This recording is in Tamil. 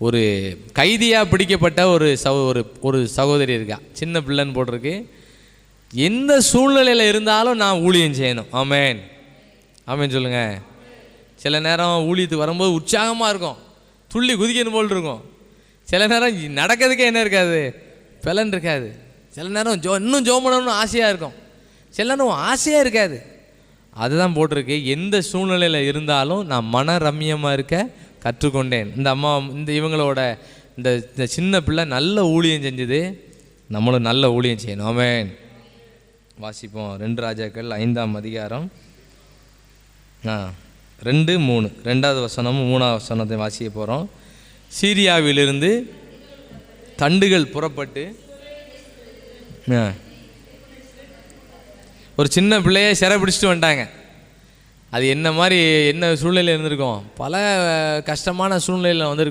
ஒரு கைதியாக பிடிக்கப்பட்ட ஒரு சகோதரி இருக்கா, சின்ன பிள்ளைன்னு போட்டிருக்கு. எந்த சூழ்நிலையில் இருந்தாலும் நான் ஊழியம் செய்யணும். ஆமேன், ஆமேன் சொல்லுங்கள். சில நேரம் ஊழியத்துக்கு வரும்போது உற்சாகமாக இருக்கும், துள்ளி குதிக்கணும் போல் இருக்கும். சில நேரம் நடக்கிறதுக்கே என்ன இருக்காது, பலன் இருக்காது. சில நேரம் இன்னும் ஜோம் பண்ணணும்னு ஆசையாக இருக்கும், சில நேரம் ஆசையாக இருக்காது. அதுதான் போட்டிருக்கு, எந்த சூழ்நிலையில் இருந்தாலும் நான் மன ரம்மியமாக இருக்க கற்றுக்கொண்டேன். இவங்களோட இந்த சின்ன பிள்ளை நல்ல ஊழியம் செஞ்சுது, நம்மளும் நல்ல ஊழியம் செய்யணும். ஆமென். வாசிப்போம் 2 ராஜாக்கள் 5ஆம் அதிகாரம் 2-3 2வது வசனமும் 3வது வசனத்தை வாசிக்க போகிறோம். சீரியாவிலிருந்து தண்டுகள் புறப்பட்டு ஒரு சின்ன பிள்ளைய சிறை பிடிச்சிட்டு வந்துட்டாங்க. அது என்ன சூழ்நிலையில் இருந்திருக்கும், பல கஷ்டமான சூழ்நிலையில்